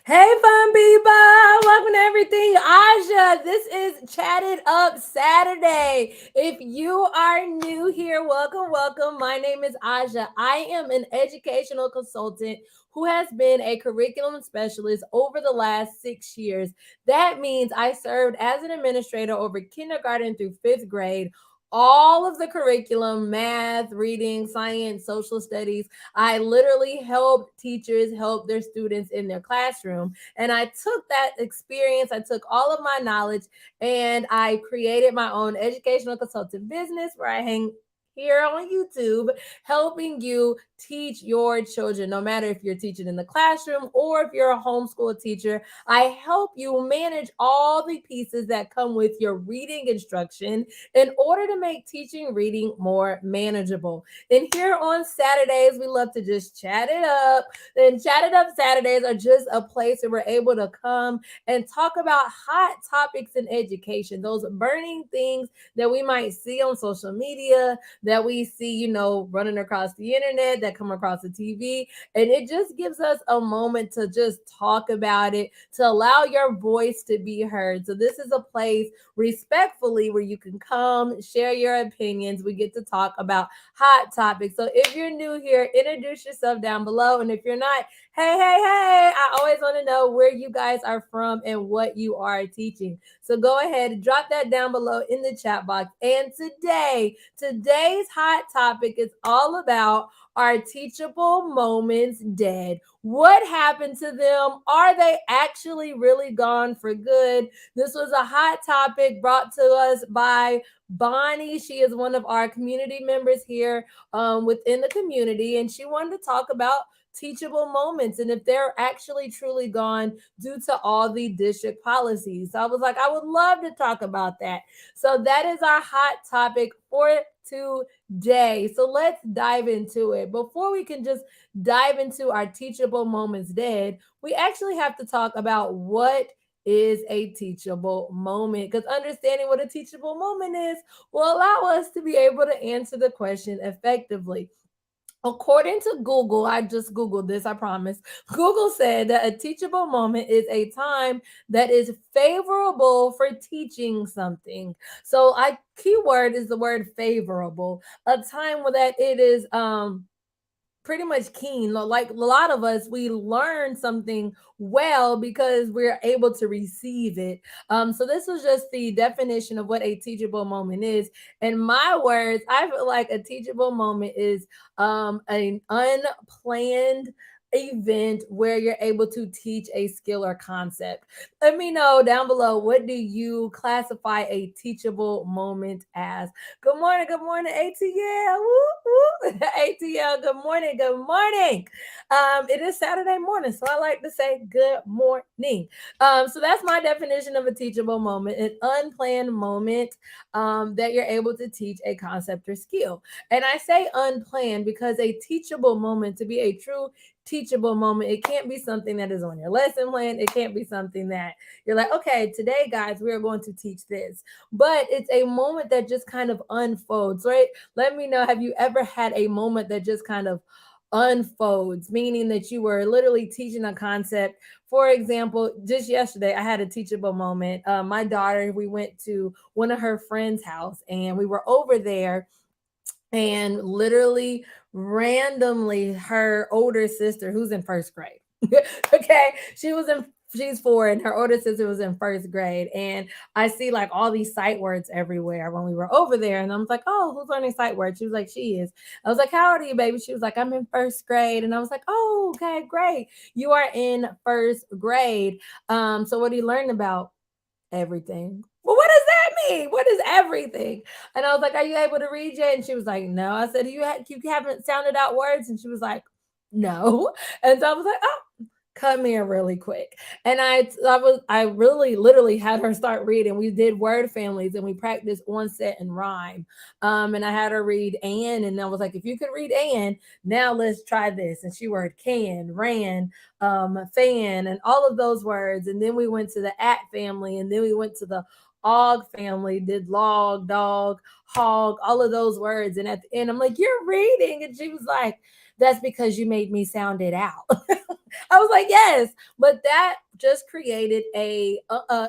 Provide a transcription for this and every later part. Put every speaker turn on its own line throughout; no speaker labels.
Hey, fun people! Welcome to everything, Aja. This is Chatted Up Saturday. If you are new here, welcome. My name is Aja. I am an educational consultant who has been a curriculum specialist over the last 6 years. That means I served as an administrator over kindergarten through fifth grade. All of the curriculum, math, reading, science, social studies, I literally helped teachers help their students in their classroom. And I took that experience, I took all of my knowledge, and I created my own educational consulting business where I hang here on YouTube, helping you teach your children, no matter if you're teaching in the classroom or if you're a homeschool teacher. I help you manage all the pieces that come with your reading instruction in order to make teaching reading more manageable. And here on Saturdays, we love to just chat it up. And Chat It Up Saturdays are just a place where we're able to come and talk about hot topics in education, those burning things that we might see on social media, that we see, running across the internet, that come across the TV. And it just gives us a moment to just talk about it, to allow your voice to be heard. So, this is a place respectfully where you can come, share your opinions. We get to talk about hot topics. So if you're new here, introduce yourself down below. And if you're not, hey, I always want to know where you guys are from and what you are teaching. So go ahead and drop that down below in the chat box. And today's hot topic is all about, are teachable moments dead? What happened to them? Are they actually really gone for good? This was a hot topic brought to us by Bonnie. She is one of our community members here within the community, and she wanted to talk about teachable moments and if they're actually truly gone due to all the district policies. So I was like, I would love to talk about that. So that is our hot topic for today. So let's dive into it. Before we can just dive into our teachable moments dead, we actually have to talk about what is a teachable moment, because understanding what a teachable moment is will allow us to be able to answer the question effectively. According to Google, I just Googled this, I promise. Google said that a teachable moment is a time that is favorable for teaching something. So I keyword is the word favorable. A time where that it is pretty much keen. Like a lot of us, we learn something well because we're able to receive it. So this was just the definition of what a teachable moment is. In my words, I feel like a teachable moment is an unplanned event where you're able to teach a skill or concept. Let me know down below, what do you classify a teachable moment as? Good morning, ATL. Woo, woo. ATL, good morning. It is Saturday morning, so I like to say good morning. So that's my definition of a teachable moment, an unplanned moment that you're able to teach a concept or skill. And I say unplanned because a teachable moment, to be a true teachable moment, it can't be something that is on your lesson plan. It can't be something that you're like, okay, today, guys, we are going to teach this. But it's a moment that just kind of unfolds, right? Let me know, have you ever had a moment that just kind of unfolds, meaning that you were literally teaching a concept? For example, just yesterday, I had a teachable moment. My daughter, we went to one of her friends' house and we were over there, and literally randomly her older sister, who's in first grade, okay, she's four and her older sister was in first grade, and I see like all these sight words everywhere when we were over there, and I was like, oh, who's learning sight words? She was like, she is. I was like, how old are you, baby? She was like, I'm in first grade. And I was like, oh, okay, great, you are in first grade. So what are you learning about? Everything. Well, what does that mean? What is everything? And I was like, are you able to read yet? And she was like, no. I said, you haven't sounded out words? And she was like, no. And so I was like, oh, come here really quick. And I really literally had her start reading. We did word families and we practiced onset and rhyme. And I had her read and I was like, if you could read and, now let's try this. And she word can, ran, fan, and all of those words. And then we went to the at family, and then we went to the og family, did log, dog, hog, all of those words. And at the end, I'm like, you're reading. And she was like, That's because you made me sound it out. I was like, yes, but that just created a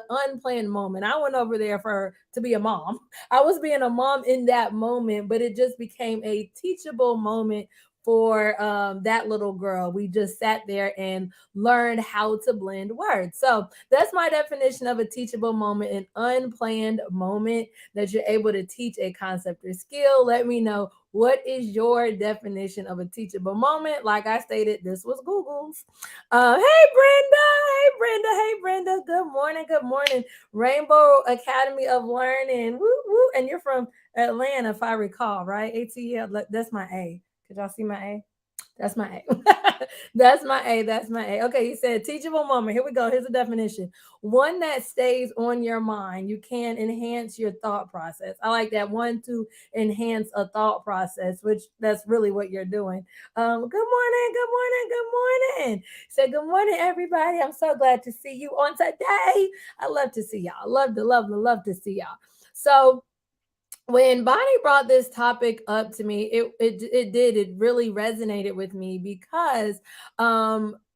unplanned moment. I went over there for to be a mom. I was being a mom in that moment, but it just became a teachable moment for that little girl. We just sat there and learned how to blend words. So that's my definition of a teachable moment, an unplanned moment that you're able to teach a concept or skill. Let me know, what is your definition of a teachable moment? Like I stated, this was Google's. Hey Brenda, hey Brenda, hey Brenda. Good morning, good morning. Rainbow Academy of Learning. Woo woo. And you're from Atlanta, if I recall, right? ATL. That's my A. Could y'all see my A? That's my A. That's my A. That's my A. Okay, he said teachable moment. Here we go. Here's a definition. One that stays on your mind. You can enhance your thought process. I like that one, to enhance a thought process, which that's really what you're doing. Good morning, good morning, good morning. Say good morning, everybody. I'm so glad to see you on today. I love to see y'all. Love to see y'all. So when Bonnie brought this topic up to me, it really resonated with me because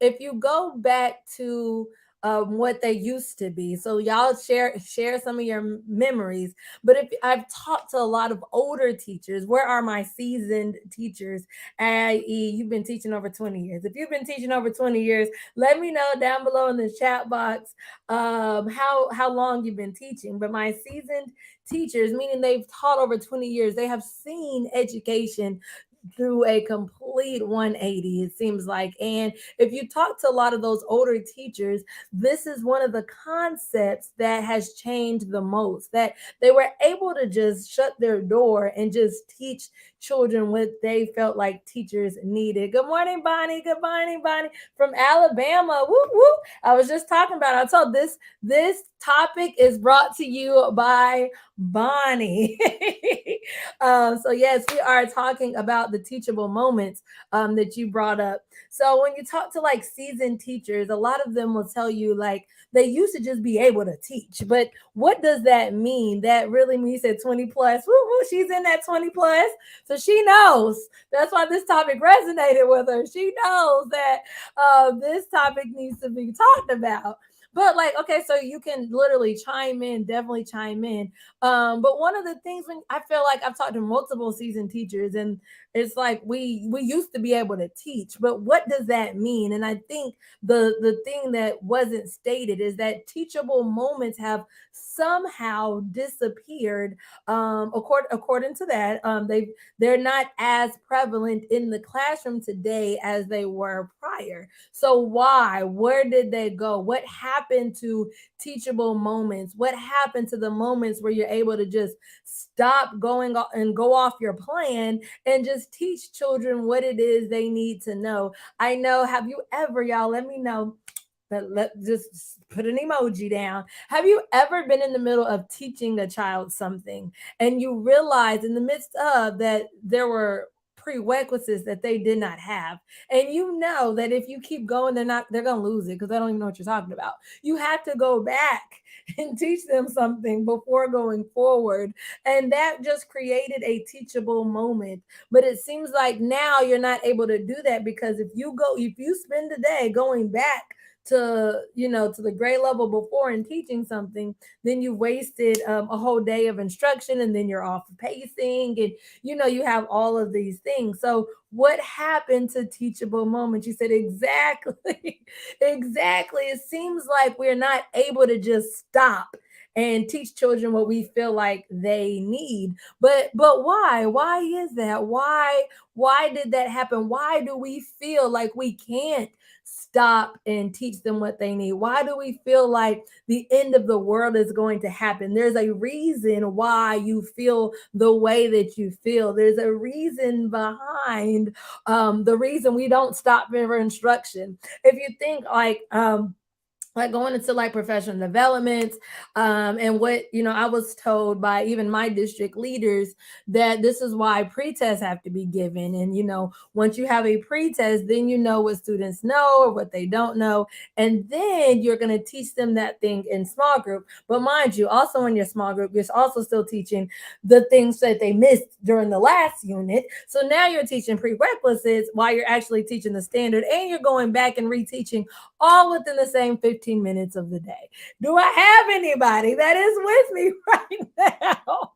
if you go back to what they used to be, so y'all share some of your memories. But if I've talked to a lot of older teachers, where are my seasoned teachers? I.e., you've been teaching over 20 years. If you've been teaching over 20 years, let me know down below in the chat box how long you've been teaching. But my seasoned teachers, meaning they've taught over 20 years, they have seen education through a complete 180, it seems like. And if you talk to a lot of those older teachers, this is one of the concepts that has changed the most, that they were able to just shut their door and just teach children what they felt like teachers needed. Good morning, Bonnie. Good morning, Bonnie from Alabama. Woo woo. I was just talking about it. I told this topic is brought to you by Bonnie. So yes, we are talking about the teachable moments that you brought up. So when you talk to like seasoned teachers, a lot of them will tell you like they used to just be able to teach. But what does that mean? That really means that 20 plus. Woo woo, she's in that 20 plus. So she knows. That's why this topic resonated with her. She knows that this topic needs to be talked about. But like, okay, so you can literally chime in, definitely chime in. But one of the things, when I feel like I've talked to multiple seasoned teachers, and it's like we used to be able to teach, but what does that mean? And I think the thing that wasn't stated is that teachable moments have somehow disappeared. According to that, they're not as prevalent in the classroom today as they were prior. So why? Where did they go? What happened to teachable moments? What happened to the moments where you're able to just stop going and go off your plan and just teach children what it is they need to know? I know, have you ever, y'all, let me know, let just put an emoji down. Have you ever been in the middle of teaching a child something and you realize in the midst of that there were prerequisites that they did not have, and you know that if you keep going, they're gonna lose it because they don't even know what you're talking about. You have to go back and teach them something before going forward, and that just created a teachable moment. But it seems like now you're not able to do that, because if you spend the day going back to to the grade level before and teaching something, then you wasted a whole day of instruction, and then you're off pacing, and you have all of these things. So what happened to teachable moments? You said exactly. Exactly. It seems like we're not able to just stop and teach children what we feel like they need. But why is that? Why did that happen? Why do we feel like we can't stop and teach them what they need? Why do we feel like the end of the world is going to happen? There's a reason why you feel the way that you feel. There's a reason behind the reason we don't stop for instruction. If you think like like going into like professional development, and what I was told by even my district leaders, that this is why pre-tests have to be given. And once you have a pre-test, then you know what students know or what they don't know, and then you're going to teach them that thing in small group. But mind you, also in your small group, you're also still teaching the things that they missed during the last unit. So now you're teaching prerequisites while you're actually teaching the standard, and you're going back and reteaching all within the same 15 minutes of the day. Do I have anybody that is with me right now?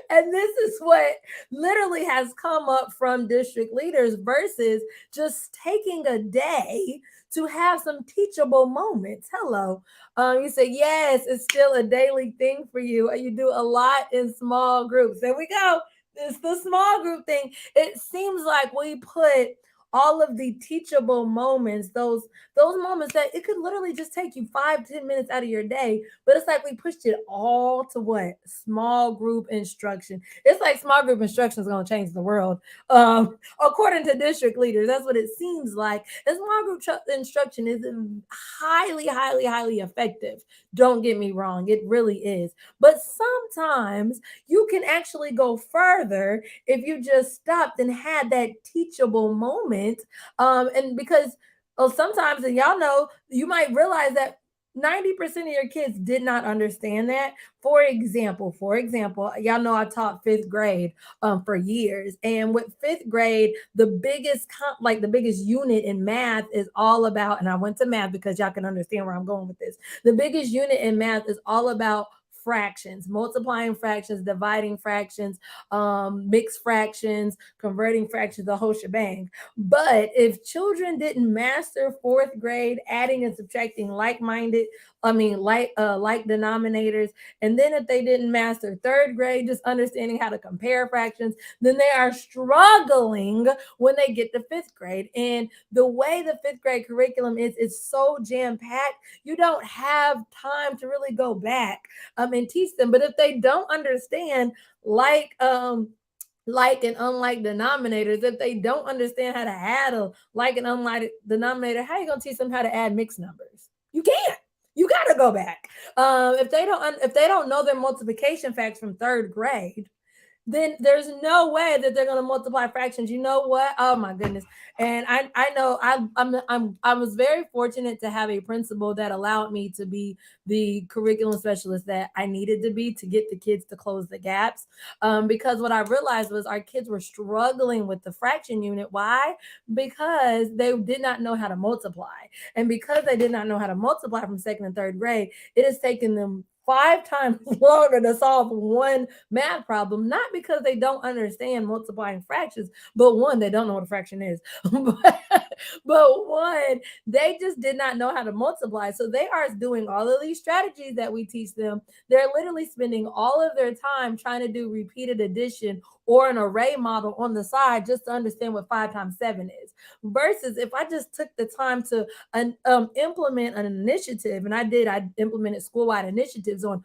And this is what literally has come up from district leaders versus just taking a day to have some teachable moments. Hello. You say, yes, it's still a daily thing for you. You do a lot in small groups. There we go. It's the small group thing. It seems like we put all of the teachable moments, those moments that it could literally just take you 5-10 minutes out of your day, but it's like we pushed it all to what? Small group instruction. It's like small group instruction is going to change the world, according to district leaders. That's what it seems like. And small group instruction is highly, highly, highly effective. Don't get me wrong, it really is. But sometimes you can actually go further if you just stopped and had that teachable moment. And because sometimes, and y'all know, you might realize that 90% of your kids did not understand that. For example, y'all know I taught fifth grade for years. And with fifth grade, the biggest unit in math is all about, and I went to math because y'all can understand where I'm going with this. The biggest unit in math is all about fractions, multiplying fractions, dividing fractions, mixed fractions, converting fractions, the whole shebang. But if children didn't master fourth grade adding and subtracting like denominators, and then if they didn't master third grade, just understanding how to compare fractions, then they are struggling when they get to fifth grade. And the way the fifth grade curriculum is, it's so jam packed. You don't have time to really go back and teach them. But if they don't understand like and unlike denominators, if they don't understand how to add a like and unlike denominator, how you gonna teach them how to add mixed numbers? You can't. You gotta go back. If they don't know their multiplication facts from third grade, then there's no way that they're going to multiply fractions. You know what? Oh my goodness. And I know I was very fortunate to have a principal that allowed me to be the curriculum specialist that I needed to be to get the kids to close the gaps. Because what I realized was our kids were struggling with the fraction unit. Why? Because they did not know how to multiply. And because they did not know how to multiply from second and third grade, it has taken them 5 times longer to solve one math problem, not because they don't understand multiplying fractions, but one, they don't know what a fraction is. But one, they just did not know how to multiply. So they are doing all of these strategies that we teach them. They're literally spending all of their time trying to do repeated addition or an array model on the side just to understand what 5 times 7 is. Versus if I just took the time to implement an initiative, and I implemented school-wide initiatives on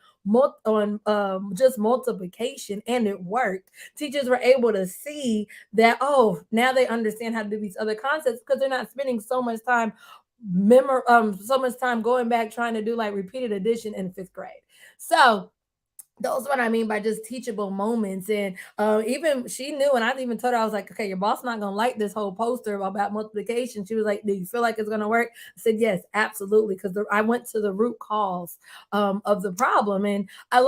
just multiplication, and it worked. Teachers were able to see that, oh, now they understand how to do these other concepts because they're not spending so much time going back trying to do like repeated addition in fifth grade. So those what I mean by just teachable moments. And even she knew, and I even told her, I was like, okay, your boss not gonna like this whole poster about multiplication. She was like, do you feel like it's gonna work? I said, yes, absolutely, because I went to the root cause of the problem. And I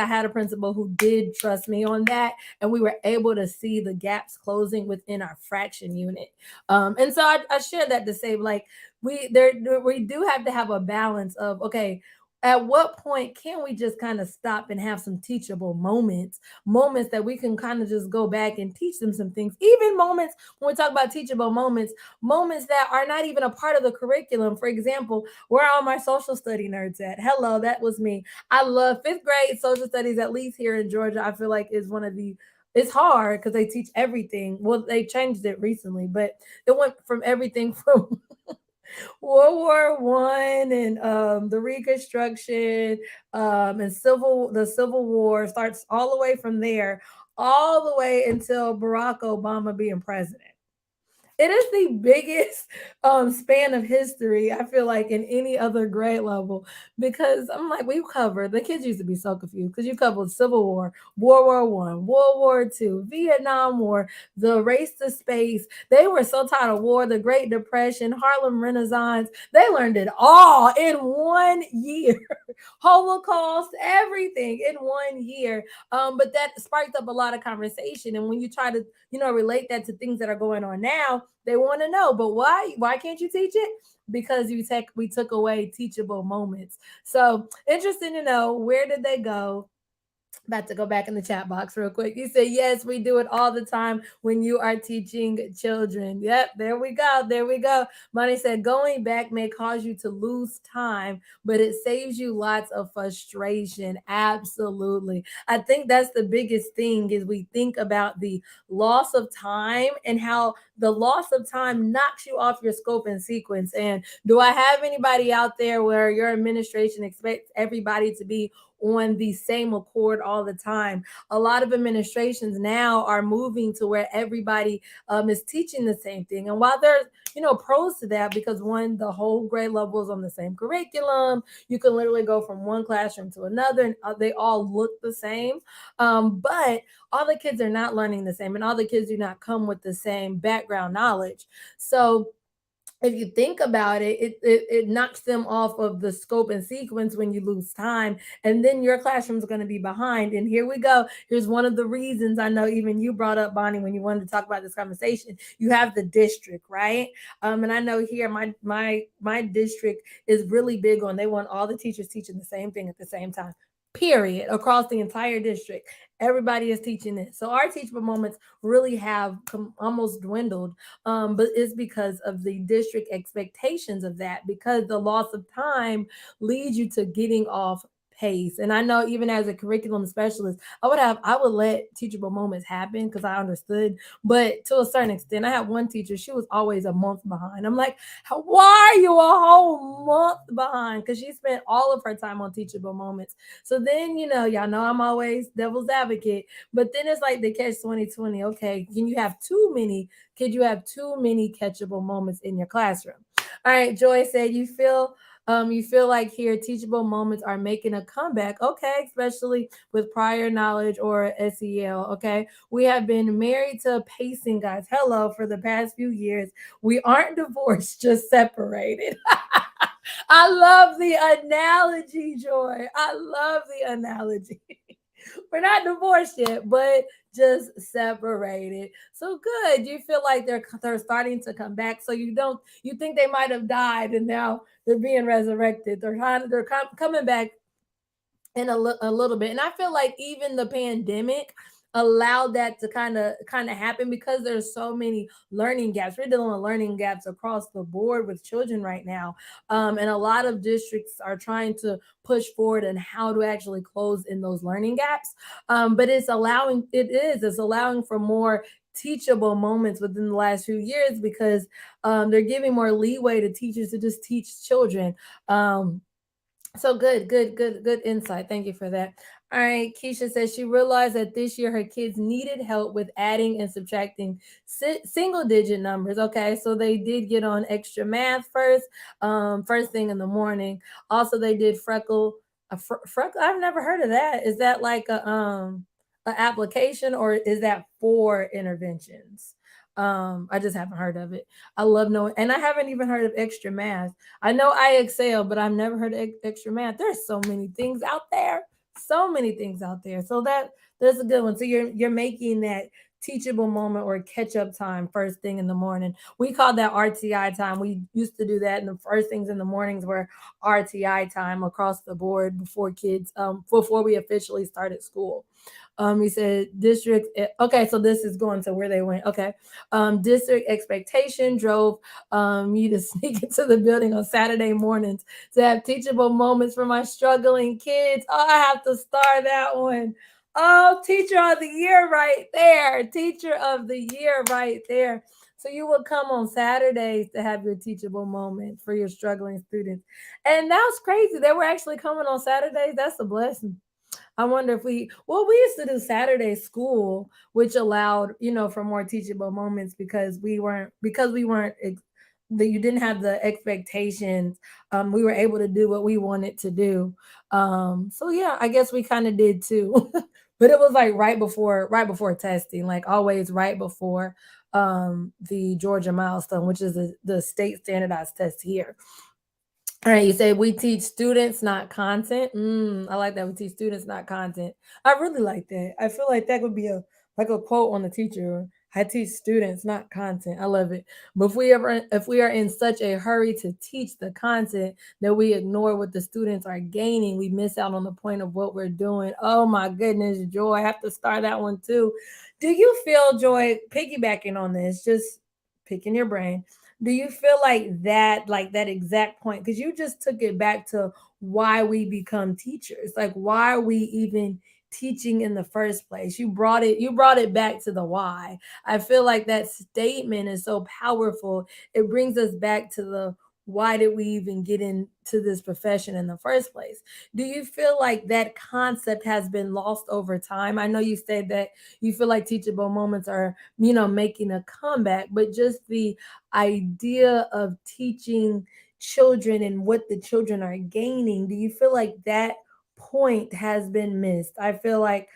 had a principal who did trust me on that, and we were able to see the gaps closing within our fraction unit. And so I shared that to say, like, we do have to have a balance of, okay, at what point can we just kind of stop and have some teachable moments that we can kind of just go back and teach them some things, even moments when we talk about teachable moments that are not even a part of the curriculum. For example, where are all my social study nerds at? Hello, that was me. I love fifth grade social studies, at least here in Georgia. I feel like is one of the it's hard because they teach everything. Well, they changed it recently, but it went from everything from World War I and the Reconstruction, and the Civil War starts all the way from there, all the way until Barack Obama being president. It is the biggest span of history, I feel like, in any other grade level. Because I'm like, we covered, the kids used to be so confused because you covered Civil War, World War I, World War II, Vietnam War, the race to space. They were so tired of war, the Great Depression, Harlem Renaissance. They learned it all in 1 year. Holocaust, everything in 1 year. But that sparked up a lot of conversation. And when you try to, relate that to things that are going on now, they want to know, but why? Why can't you teach it? Because we took away teachable moments. So interesting to know, where did they go? About to go back in the chat box real quick. You said, yes, we do it all the time when you are teaching children. Yep, there we go. There we go. Money said, going back may cause you to lose time, but it saves you lots of frustration. Absolutely. I think that's the biggest thing is we think about the loss of time and how the loss of time knocks you off your scope and sequence. And do I have anybody out there where your administration expects everybody to be on the same accord all the time? A lot of administrations now are moving to where everybody is teaching the same thing. And while there's, pros to that, because one, the whole grade level is on the same curriculum, you can literally go from one classroom to another and they all look the same. But all the kids are not learning the same and all the kids do not come with the same background knowledge. So if you think about it, it knocks them off of the scope and sequence when you lose time, and then your classroom is going to be behind. And here we go. Here's one of the reasons I know even you brought up, Bonnie, when you wanted to talk about this conversation. You have the district, right? And I know here my district is really big on, they want all the teachers teaching the same thing at the same time. Period. Across the entire district, everybody is teaching it. So our teachable moments really have almost dwindled, but it's because of the district expectations of that, because the loss of time leads you to getting off pace. And I know even as a curriculum specialist, I would let teachable moments happen because I understood, but to a certain extent, I had one teacher, she was always a month behind. I'm like, why are you a whole month behind? Because she spent all of her time on teachable moments. So then, y'all know I'm always devil's advocate, but then it's like the catch 2020. Okay, could you have too many catchable moments in your classroom? All right, Joy said, you feel like here teachable moments are making a comeback. Okay, especially with prior knowledge or SEL. Okay, we have been married to pacing, guys. Hello, for the past few years. We aren't divorced, just separated. I love the analogy, Joy. I love the analogy. We're not divorced yet, but just separated. So good. You feel like they're starting to come back. So you think they might have died and now they're being resurrected. They're coming back in a little bit. And I feel like even the pandemic allowed that to kind of happen because there's so many learning gaps. We're dealing with learning gaps across the board with children right now. And a lot of districts are trying to push forward and how to actually close in those learning gaps. But it's allowing for more teachable moments within the last few years because they're giving more leeway to teachers to just teach children. So good insight. Thank you for that. All right, Keisha says she realized that this year her kids needed help with adding and subtracting single digit numbers. Okay, so they did get on extra math first thing in the morning. Also, they did freckle. I've never heard of that. Is that like a application or is that for interventions? I just haven't heard of it. I love knowing, and I haven't even heard of extra math. I know I excel, but I've never heard of extra math. There's so many things out there. So many things out there. So that's a good one. So you're making that teachable moment or catch up time first thing in the morning. We call that RTI time. We used to do that, and the first things in the mornings were RTI time across the board before we officially started school. We said district. Okay, so this is going to where they went. Okay, district expectation drove you to sneak into the building on Saturday mornings to have teachable moments for my struggling kids. Oh, I have to star that one. Oh, teacher of the year right there. Teacher of the year right there. So you would come on Saturdays to have your teachable moment for your struggling students. And that was crazy. They were actually coming on Saturdays. That's a blessing. I wonder if we used to do Saturday school, which allowed, for more teachable moments because we weren't that you didn't have the expectations. We were able to do what we wanted to do. So yeah, I guess we kind of did too. But it was like right before testing, like always right before the Georgia milestone, which is the state standardized test here. All right, you say we teach students, not content. I like that we teach students, not content. I really like that. I feel like that would be a quote on the teacher. I teach students, not content. I love it. But if we are in such a hurry to teach the content that we ignore what the students are gaining, we miss out on the point of what we're doing. Oh my goodness, Joy, I have to start that one too. Do you feel, Joy, piggybacking on this, just picking your brain? Do you feel like that exact point, because you just took it back to why we become teachers, like why are we even teaching in the first place? You brought it back to the why. I feel like that statement is so powerful. It brings us back to the why did we even get into this profession in the first place? Do you feel like that concept has been lost over time? I know you said that you feel like teachable moments are, making a comeback, but just the idea of teaching children and what the children are gaining, do you feel like that point has been missed? I feel like,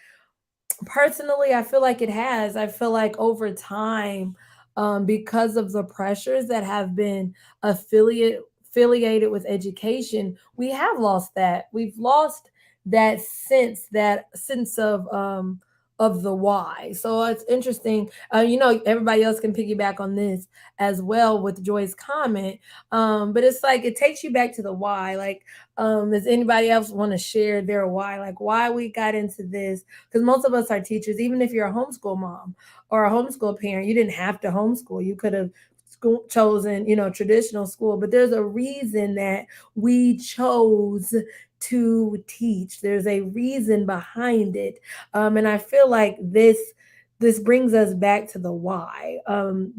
personally, I feel like it has. I feel like over time, because of the pressures that have been affiliated with education, we have lost that. We've lost that sense of the why. So it's interesting. Everybody else can piggyback on this as well with Joy's comment. But it's like it takes you back to the why. Like, does anybody else want to share their why? Like why we got into this? Because most of us are teachers. Even if you're a homeschool mom or a homeschool parent, you didn't have to homeschool. You could have chosen, traditional school, but there's a reason that we chose to teach. There's a reason behind it. And I feel like this brings us back to the why.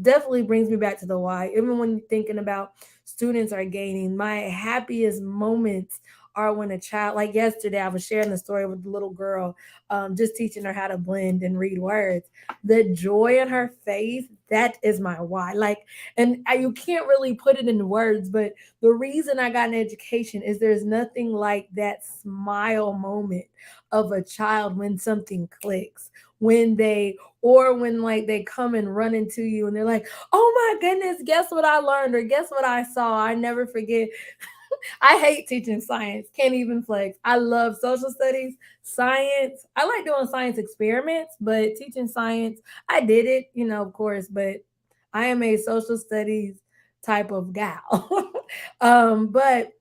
Definitely brings me back to the why. Even when you're thinking about students are gaining, my happiest moments are when a child, like yesterday, I was sharing the story with the little girl, just teaching her how to blend and read words. The joy in her face, that is my why. Like, and you can't really put it in words, but the reason I got an education is there's nothing like that smile moment of a child when something clicks, when they or when like they come and run into you and they're like, oh my goodness, guess what I learned, or guess what I saw. I never forget. I hate teaching science. Can't even flex. I love social studies, science. I like doing science experiments, but teaching science, I did it, of course, but I am a social studies type of gal. But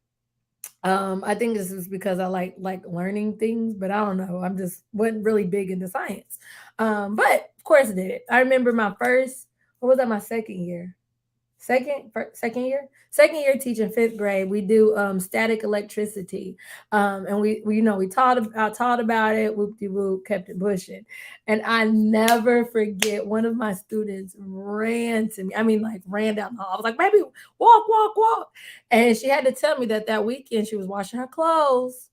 I think this is because I like learning things, but I don't know. I'm just wasn't really big into science. But of course I did it. I remember my first, what was that, my second year? Second year teaching fifth grade. We do static electricity, and we taught about it. Whoop de whoop, kept it pushing, and I never forget. One of my students ran to me. I mean, like ran down the hall. I was like, "Baby, walk, walk, walk," and she had to tell me that weekend she was washing her clothes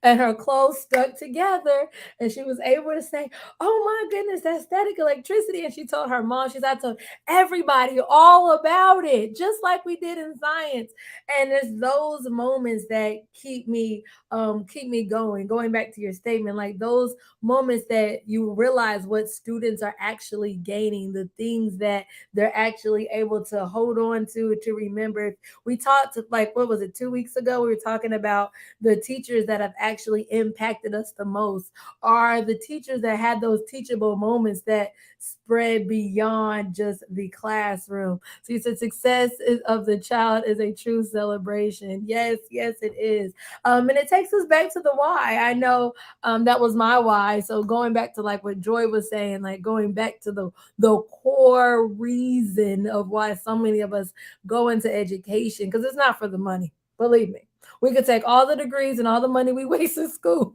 and her clothes stuck together. And she was able to say, oh my goodness, that's static electricity. And she told her mom, she's I told everybody all about it, just like we did in science. And it's those moments that keep me going back to your statement, like those moments that you realize what students are actually gaining, the things that they're actually able to hold on to remember. We talked, like, what was it, 2 weeks ago, we were talking about the teachers that have actually impacted us the most are the teachers that had those teachable moments that spread beyond just the classroom. So you said of the child is a true celebration. Yes, yes, it is. And it takes us back to the why. I know that was my why. So going back to like what Joy was saying, like going back to the core reason of why so many of us go into education, because it's not for the money. Believe me, we could take all the degrees and all the money we waste in school.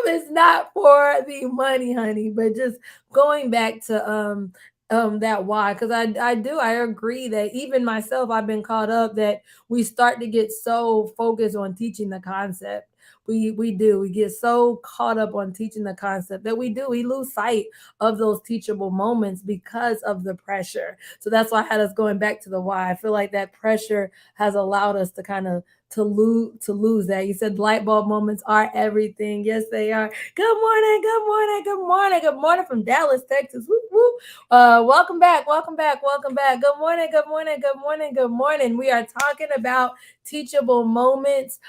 It's not for the money, honey, but just going back to that why, because I agree that even myself, I've been caught up that we start to get so focused on teaching the concept. We get so caught up on teaching the concept that we lose sight of those teachable moments because of the pressure. So that's why I had us going back to the why. I feel like that pressure has allowed us to kind of to lose that. You said light bulb moments are everything. Yes, they are. Good morning, good morning, good morning, good morning from Dallas, Texas. Woo, woo. Welcome back, welcome back, welcome back. Good morning, good morning, good morning, good morning. We are talking about teachable moments.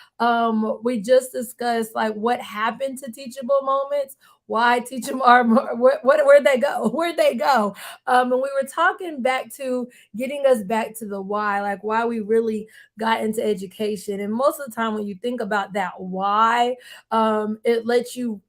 We just discussed like what happened to teachable moments, why teach them are where'd they go, where'd they go. And we were talking back to getting us back to the why, like why we really got into education. And most of the time when you think about that why, it lets you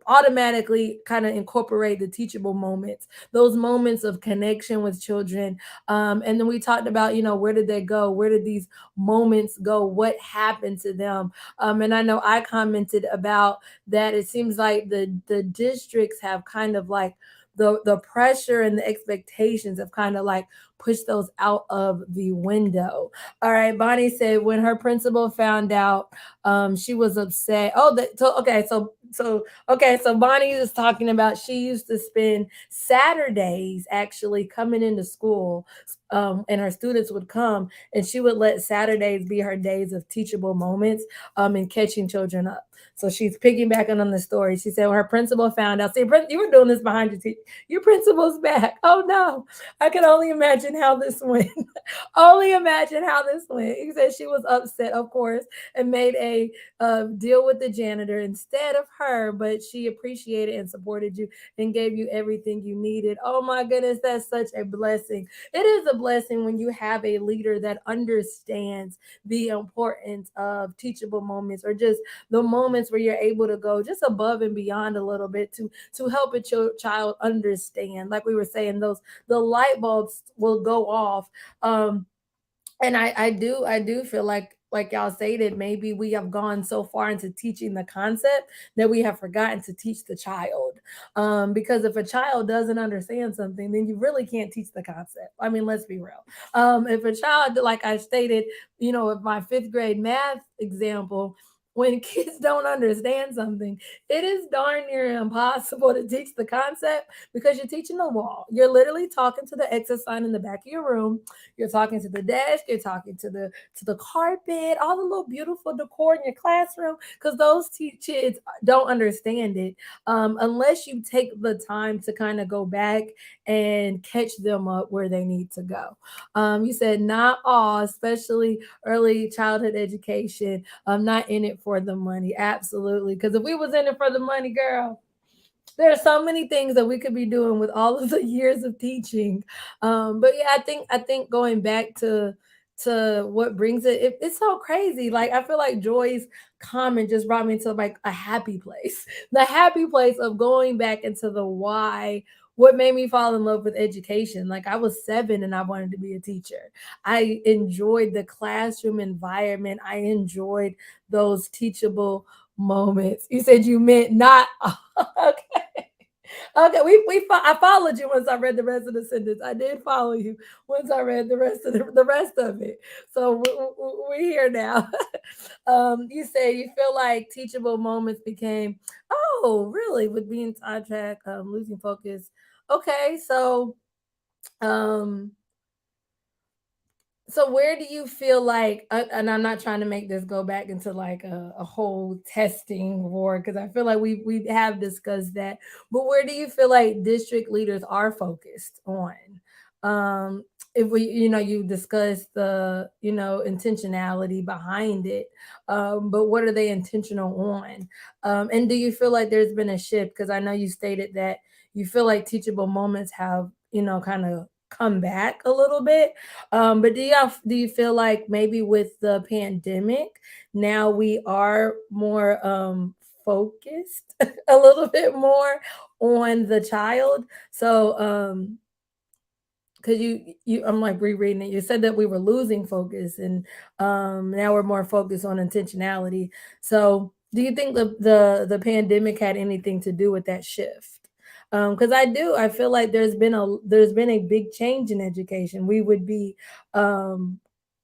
automatically kind of incorporate the teachable moments, those moments of connection with children. And then we talked about, where did they go, where did these moments go, what happened to them. And I know I commented about that. It seems like the districts have kind of like the pressure and the expectations have kind of like pushed those out of the window. All right, Bonnie said when her principal found out, she was upset. Oh, so Bonnie is talking about she used to spend Saturdays actually coming into school, and her students would come, and she would let Saturdays be her days of teachable moments, and catching children up. So she's piggybacking on the story. She said when her principal found out, see, you were doing this behind your principal's back. Oh no, I can only imagine how this went. Only imagine how this went. He said she was upset, of course, and made a deal with the janitor instead of her, but she appreciated and supported you and gave you everything you needed. Oh my goodness, that's such a blessing. It is a blessing when you have a leader that understands the importance of teachable moments, or just the moments where you're able to go just above and beyond a little bit to help a child understand. Like we were saying, the light bulbs will go off. And I do feel like y'all stated, maybe we have gone so far into teaching the concept that we have forgotten to teach the child. Because if a child doesn't understand something, then you really can't teach the concept. I mean, let's be real. If a child, like I stated, with my fifth grade math example, when kids don't understand something, it is darn near impossible to teach the concept because you're teaching the wall. You're literally talking to the exit sign in the back of your room. You're talking to the desk, you're talking to the carpet, all the little beautiful decor in your classroom, because those kids don't understand it, unless you take the time to kind of go back and catch them up where they need to go. You said not all, especially early childhood education. I'm not in it for the money. Absolutely, because if we was in it for the money, girl, there are so many things that we could be doing with all of the years of teaching. But yeah, I think going back to what brings it's so crazy. Like I feel like Joy's comment just brought me to like a happy place, the happy place of going back into the why. What made me fall in love with education? Like I was 7 and I wanted to be a teacher. I enjoyed the classroom environment. I enjoyed those teachable moments. You said you meant not. Okay. Okay, I followed you once I read the rest of the sentence. I did follow you once I read the rest of it. So we're here now. You say you feel like teachable moments became, oh, really, with being sidetracked, losing focus. Okay, um, so where do you feel like, and I'm not trying to make this go back into like a whole testing war, because I feel like we have discussed that, but where do you feel like district leaders are focused on? If we, you discuss the, intentionality behind it, but what are they intentional on? And do you feel like there's been a shift? Because I know you stated that you feel like teachable moments have, kind of come back a little bit. But do you feel like maybe with the pandemic now we are more focused a little bit more on the child? So because I'm like rereading it. You said that we were losing focus, and now we're more focused on intentionality. So do you think the pandemic had anything to do with that shift? Because I feel like there's been a big change in education. We would be, um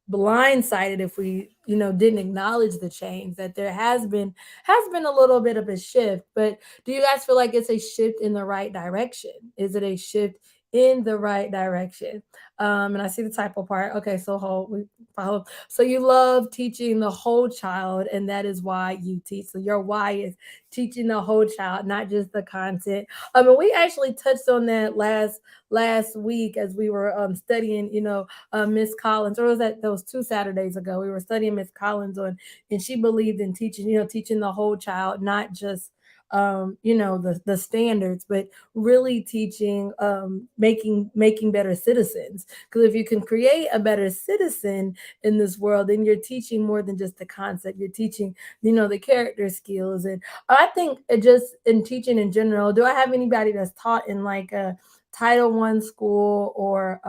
blindsided if we, didn't acknowledge the change that there has been a little bit of a shift. But do you guys feel like it's a shift in the right direction? Is it a shift in the right direction? And I see the typo part. Okay, so whole we follow. So you love teaching the whole child, and that is why you teach. So your why is teaching the whole child, not just the content. And we actually touched on that last week as we were studying, Miss Collins, or was that those 2 Saturdays ago? We were studying Miss Collins on, and she believed in teaching, teaching the whole child, not just the standards, but really teaching, making better citizens. Because if you can create a better citizen in this world, then you're teaching more than just the concept. You're teaching, the character skills. And I think just in teaching in general, do I have anybody that's taught in like a Title I school, or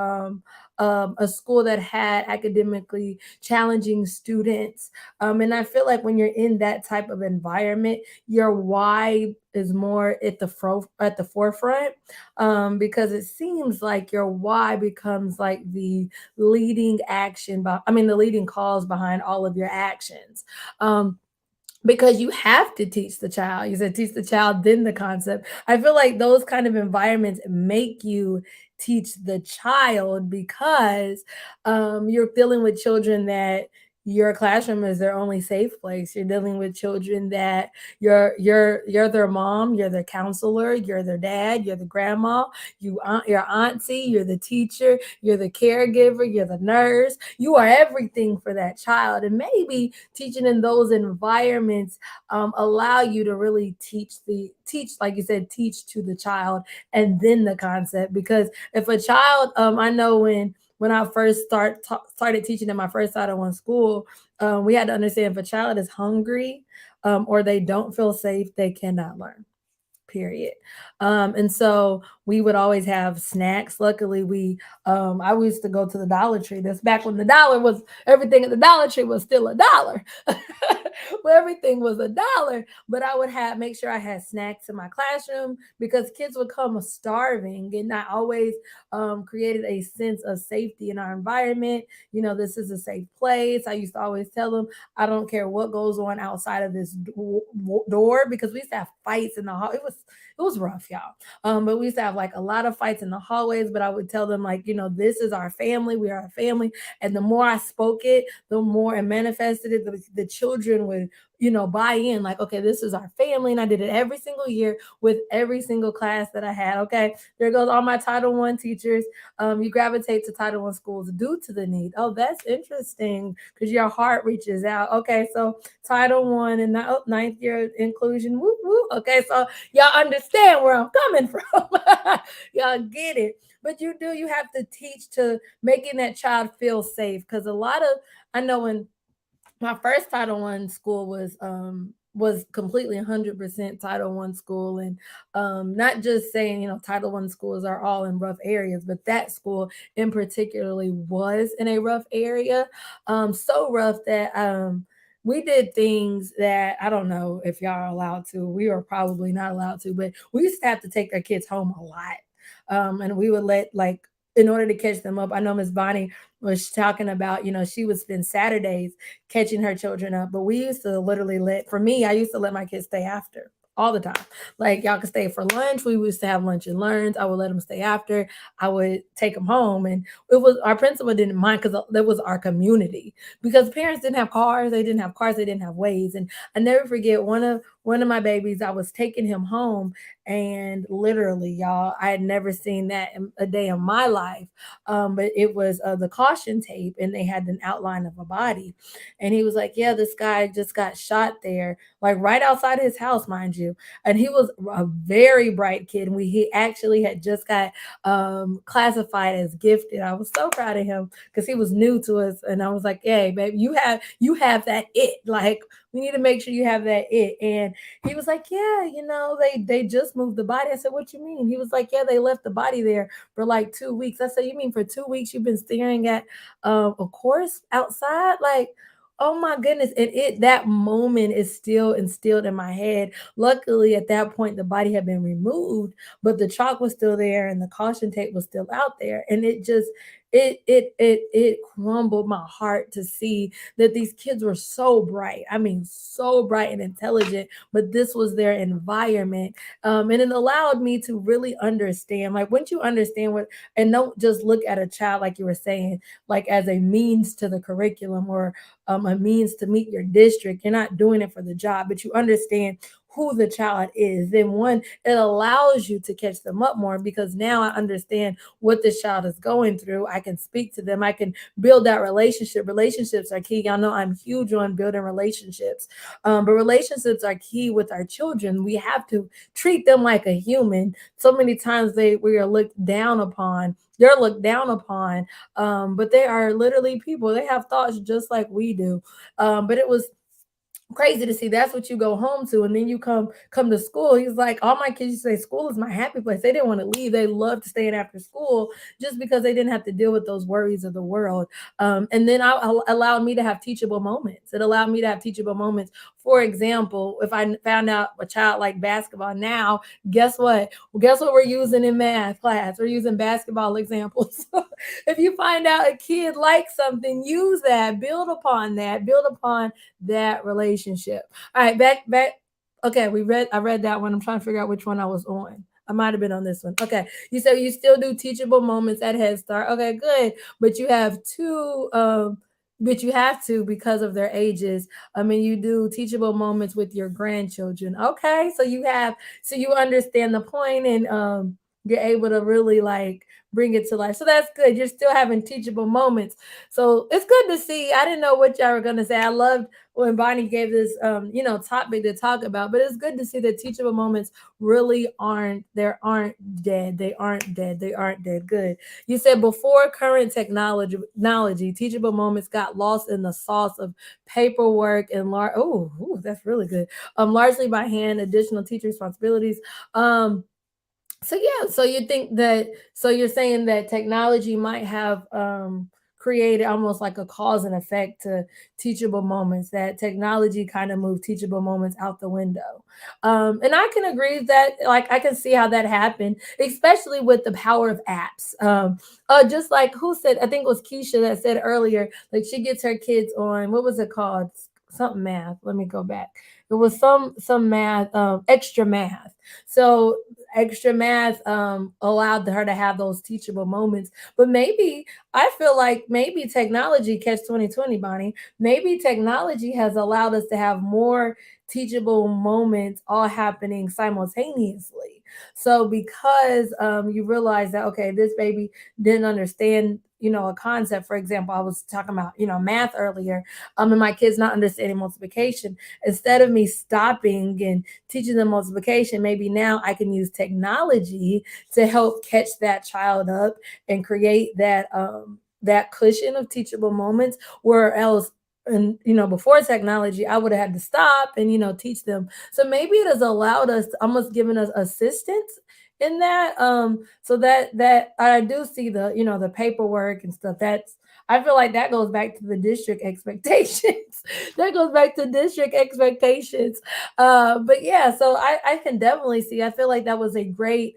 a school that had academically challenging students? And I feel like when you're in that type of environment, your why is more at the forefront, because it seems like your why becomes like the leading action, the leading cause behind all of your actions. Because you have to teach the child. You said teach the child, then the concept. I feel like those kind of environments make you teach the child, because you're dealing with children that your classroom is their only safe place. You're dealing with children that you're their mom, you're their counselor, you're their dad, you're the grandma, your auntie, you're the teacher, you're the caregiver, you're the nurse. You are everything for that child, and maybe teaching in those environments allow you to really teach, like you said, teach to the child, and then the concept. Because if a child, I know when I first started teaching in my first Title I school, we had to understand if a child is hungry, or they don't feel safe, they cannot learn, period. And so we would always have snacks. Luckily, I used to go to the Dollar Tree. That's back when the dollar was everything at the Dollar Tree was still a dollar. Well, everything was a dollar, but I would have make sure I had snacks in my classroom, because kids would come starving, and I always created a sense of safety in our environment. This is a safe place. I used to always tell them, I don't care what goes on outside of this door, because we used to have fights in the hall. It was rough, y'all. But we used to have like a lot of fights in the hallways. But I would tell them, like, this is our family. We are a family. And the more I spoke it, the more it manifested it. The children would, buy in, like, okay, this is our family. And I did it every single year with every single class that I had. Okay, there goes all my Title I teachers. You gravitate to Title I schools due to the need. Oh, that's interesting, because your heart reaches out. Okay, so Title I and ninth year inclusion. Woo woo. Okay, so y'all understand where I'm coming from. Y'all get it. But you have to teach to making that child feel safe, because a lot of, I know when my first Title I school was completely 100% Title I school. And not just saying, Title I schools are all in rough areas, but that school in particularly was in a rough area. So rough that we did things that I don't know if y'all are allowed to. We are probably not allowed to, but we used to have to take our kids home a lot. And we would let, like, in order to catch them up. I know Miss Bonnie was talking about, she would spend Saturdays catching her children up. But we used to literally for me, I used to let my kids stay after all the time. Like, y'all could stay for lunch. We used to have lunch and learns. I would let them stay after. I would take them home. And it was, our principal didn't mind, because that was our community. Because parents didn't have cars. They didn't have cars. They didn't have ways. And I never forget one of my babies, I was taking him home, and literally, y'all, I had never seen that in a day in my life. But it was the caution tape, and they had an outline of a body. And he was like, yeah, this guy just got shot there, like right outside his house, mind you. And he was a very bright kid. He actually had just got classified as gifted. I was so proud of him, because he was new to us. And I was like, hey, baby, you have that it. Like, we need to make sure you have that it. And he was like, yeah, they just moved the body. I said, what you mean? He was like, yeah, they left the body there for like 2 weeks. I said, you mean for 2 weeks you've been staring at a course outside? Like, oh my goodness. And that moment is still instilled in my head. Luckily, at that point, the body had been removed, but the chalk was still there, and the caution tape was still out there. And it crumbled my heart to see that these kids were so bright. I mean, so bright and intelligent, but this was their environment. And it allowed me to really understand, like, once you understand what, and don't just look at a child, like you were saying, like as a means to the curriculum, or a means to meet your district. You're not doing it for the job, but you understand who the child is. Then one, it allows you to catch them up more, because now I understand what this child is going through. I can speak to them. I can build that relationship. Relationships are key. Y'all know I'm huge on building relationships. But relationships are key with our children. We have to treat them like a human. So many times we are looked down upon. They're looked down upon, but they are literally people. They have thoughts just like we do. But it was crazy to see that's what you go home to, and then you come to school. He's like, all my kids say school is my happy place. They didn't want to leave. They loved staying after school just because they didn't have to deal with those worries of the world. And then I allowed me to have teachable moments. It allowed me to have teachable moments. For example, if I found out a child like basketball now, guess what? Guess what we're using in math class? We're using basketball examples. If you find out a kid likes something, use that, build upon that, build upon that relationship. All right, back. Okay, I read that one. I'm trying to figure out which one I was on. I might have been on this one. Okay. You said you still do teachable moments at Head Start. Okay, good. But you have two but you have to, because of their ages. I mean, you do teachable moments with your grandchildren. Okay. So you understand the point, and you're able to really like bring it to life. So that's good. You're still having teachable moments. So it's good to see. I didn't know what y'all were gonna say. I loved when Bonnie gave this topic to talk about, but it's good to see that teachable moments really aren't dead. They aren't dead. They aren't dead. Good. You said before current technology, teachable moments got lost in the sauce of paperwork and that's really good. Largely by hand, additional teacher responsibilities. So yeah, so you think that, so you're saying that technology might have created almost like a cause and effect to teachable moments, that technology kind of moved teachable moments out the window. And I can agree with that. Like, I can see how that happened, especially with the power of apps. Just like, who said, I think it was Keisha that said earlier, like she gets her kids on, what was it called, something math, let me go back. It was some math, extra math. So extra math allowed her to have those teachable moments. But maybe, I feel like maybe technology, catch 2020, Bonnie, maybe technology has allowed us to have more teachable moments all happening simultaneously. So because you realize that, okay, this baby didn't understand, a concept. For example, I was talking about, math earlier, and my kids not understanding multiplication. Instead of me stopping and teaching them multiplication, maybe now I can use technology to help catch that child up and create that cushion of teachable moments, where else, and before technology, I would have had to stop and teach them. So maybe it has allowed us, almost given us assistance in that. So that I do see the, the paperwork and stuff. That's, I feel like that goes back to the district expectations. That goes back to district expectations. But yeah, so I can definitely see. I feel like that was a great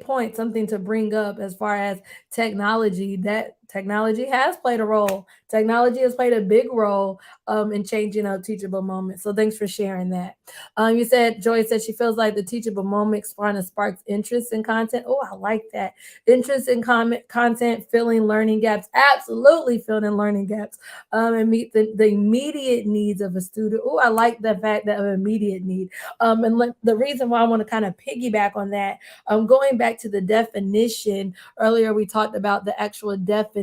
point, something to bring up as far as technology. That technology has played a role. Technology has played a big role in changing up teachable moments. So thanks for sharing that. You said, Joy said she feels like the teachable moment sparks interest in content. Oh, I like that. Interest in content, filling learning gaps. Absolutely filling learning gaps. And meet the immediate needs of a student. Oh, I like the fact that of immediate need. The reason why I want to kind of piggyback on that, going back to the definition earlier, we talked about the actual definition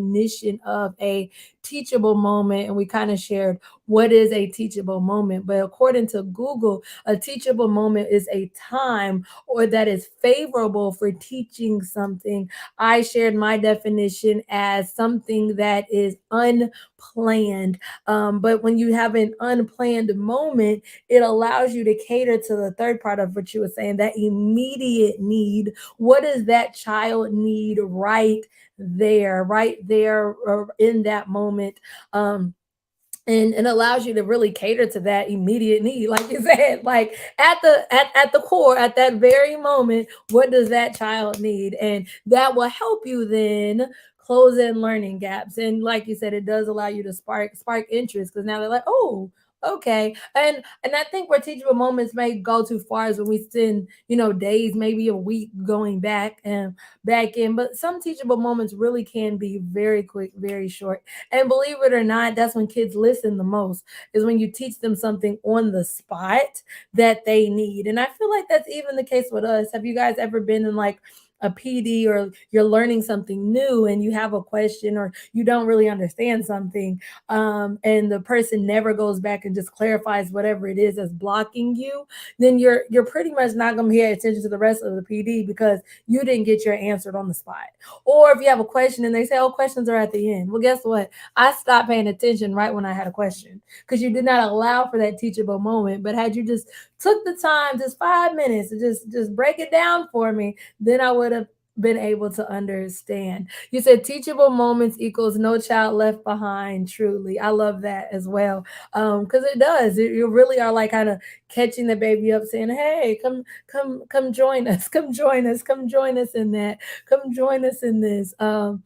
of a teachable moment, and we kind of shared what is a teachable moment. But according to Google, a teachable moment is a time or that is favorable for teaching something. I shared my definition as something that is unplanned. But when you have an unplanned moment, it allows you to cater to the third part of what you were saying, that immediate need. What does that child need right there, or in that moment? and allows you to really cater to that immediate need, like you said, like at the core, at that very moment, what does that child need? And that will help you then close in learning gaps. And like you said, it does allow you to spark interest, because now they're like, oh, okay. And I think where teachable moments may go too far is when we spend, days, maybe a week, going back and back in. But some teachable moments really can be very quick, very short. And believe it or not, that's when kids listen the most, is when you teach them something on the spot that they need. And I feel like that's even the case with us. Have you guys ever been in like a PD, or you're learning something new and you have a question, or you don't really understand something, and the person never goes back and just clarifies whatever it is that's blocking you? Then you're pretty much not going to pay attention to the rest of the PD, because you didn't get your answered on the spot. Or if you have a question and they say, oh, questions are at the end, well, guess what? I stopped paying attention right when I had a question, because you did not allow for that teachable moment. But had you just took the time, just 5 minutes, to just break it down for me, then I would have been able to understand. You said teachable moments equals no child left behind. Truly, I love that as well, because it does. You really are like kind of catching the baby up, saying, "Hey, come join us, come join us, come join us in that, come join us in this." So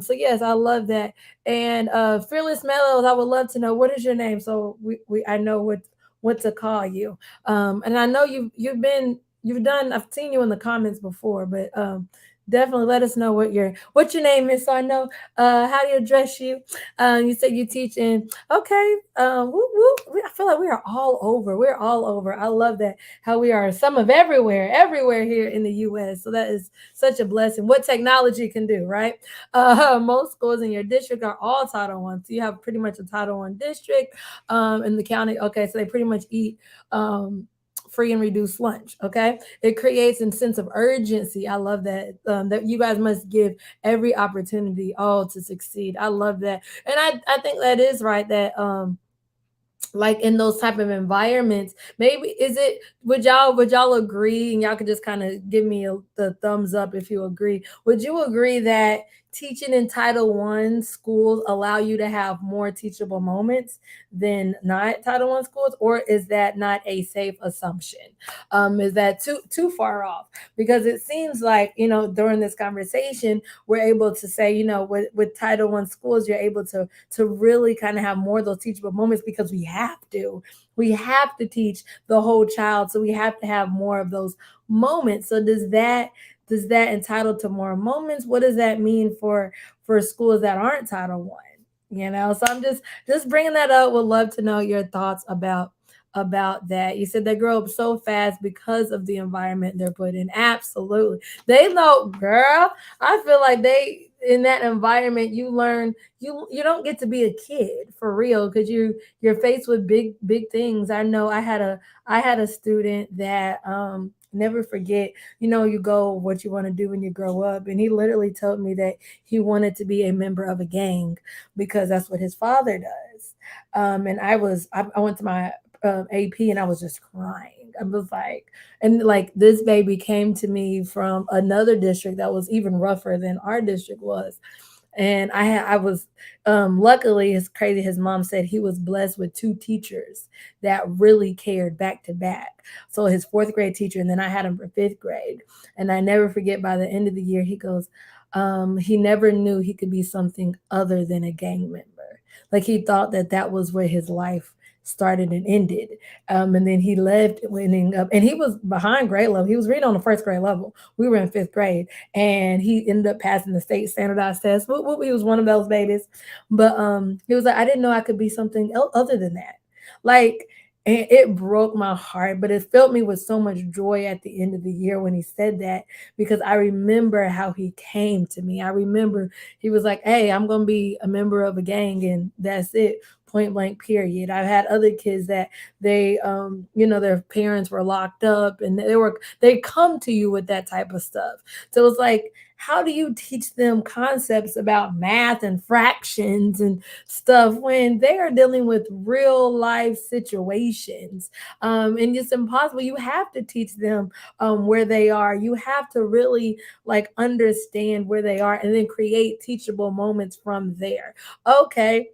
yes, I love that. And Fearless Mellows, I would love to know, what is your name, so we I know what to call you. And I know you've done, I've seen you in the comments before, but definitely let us know what your name is, so I know how to address you. You said you teach in, okay. Woo, woo. I feel like we are all over. We're all over. I love that, how we are some of everywhere here in the U.S. So that is such a blessing. What technology can do, right? Most schools in your district are all Title One. So you have pretty much a Title One district in the county. Okay, so they pretty much eat free and reduced lunch. Okay, it creates a sense of urgency. I love that. That you guys must give every opportunity all to succeed. I love that, and I think that is right. That like in those type of environments, maybe is it, would y'all agree, and y'all could just kind of give me the thumbs up if you agree, would you agree that teaching in Title One schools allow you to have more teachable moments than not Title One schools? Or is that not a safe assumption? Is that too far off? Because it seems like, during this conversation, we're able to say, with Title One schools, you're able to really kind of have more of those teachable moments, because we have to teach the whole child, so we have to have more of those moments. So does that entitle to more moments? What does that mean for schools that aren't Title One? So I'm just bringing that up. Would love to know your thoughts about that. You said they grow up so fast because of the environment they're put in. Absolutely, they know, girl. I feel like they, in that environment, you learn, you don't get to be a kid for real, because you're faced with big things. I know I had a student that never forget, you go what you want to do when you grow up, and he literally told me that he wanted to be a member of a gang, because that's what his father does. And I went to my AP, and I was just crying. I was like, and like, this baby came to me from another district that was even rougher than our district was. And I was, luckily, it's crazy, his mom said he was blessed with two teachers that really cared, back to back. So his fourth grade teacher, and then I had him for fifth grade. And I never forget, by the end of the year, he goes, he never knew he could be something other than a gang member. Like, he thought that was where his life started and ended. And then he left, ending up, and he was behind grade level. He was reading on the first grade level. We were in fifth grade, and he ended up passing the state standardized test. He was one of those babies. But he was like, I didn't know I could be something other than that. Like, and it broke my heart, but it filled me with so much joy at the end of the year when he said that, because I remember how he came to me. I remember he was like, hey, I'm going to be a member of a gang, and that's it, point blank, period. I've had other kids that their parents were locked up, and they come to you with that type of stuff. So it's like, how do you teach them concepts about math and fractions and stuff when they are dealing with real life situations? And it's impossible. You have to teach them where they are. You have to really like understand where they are, and then create teachable moments from there. Okay,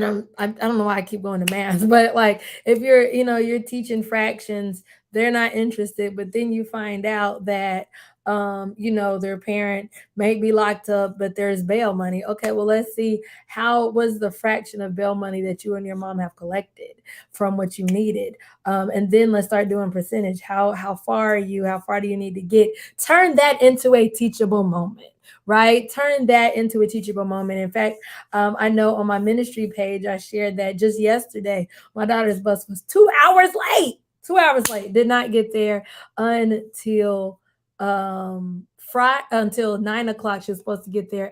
I don't know why I keep going to math, but like if you're, you're teaching fractions, they're not interested, but then you find out that their parent may be locked up, but there's bail money. Okay, well, let's see, how was the fraction of bail money that you and your mom have collected from what you needed? And then let's start doing percentage. How far are you? How far do you need to get? Turn that into a teachable moment, right? Turn that into a teachable moment. In fact, I know on my ministry page, I shared that just yesterday, my daughter's bus was 2 hours late. 2 hours late. Did not get there until Friday, until 9 o'clock. She was supposed to get there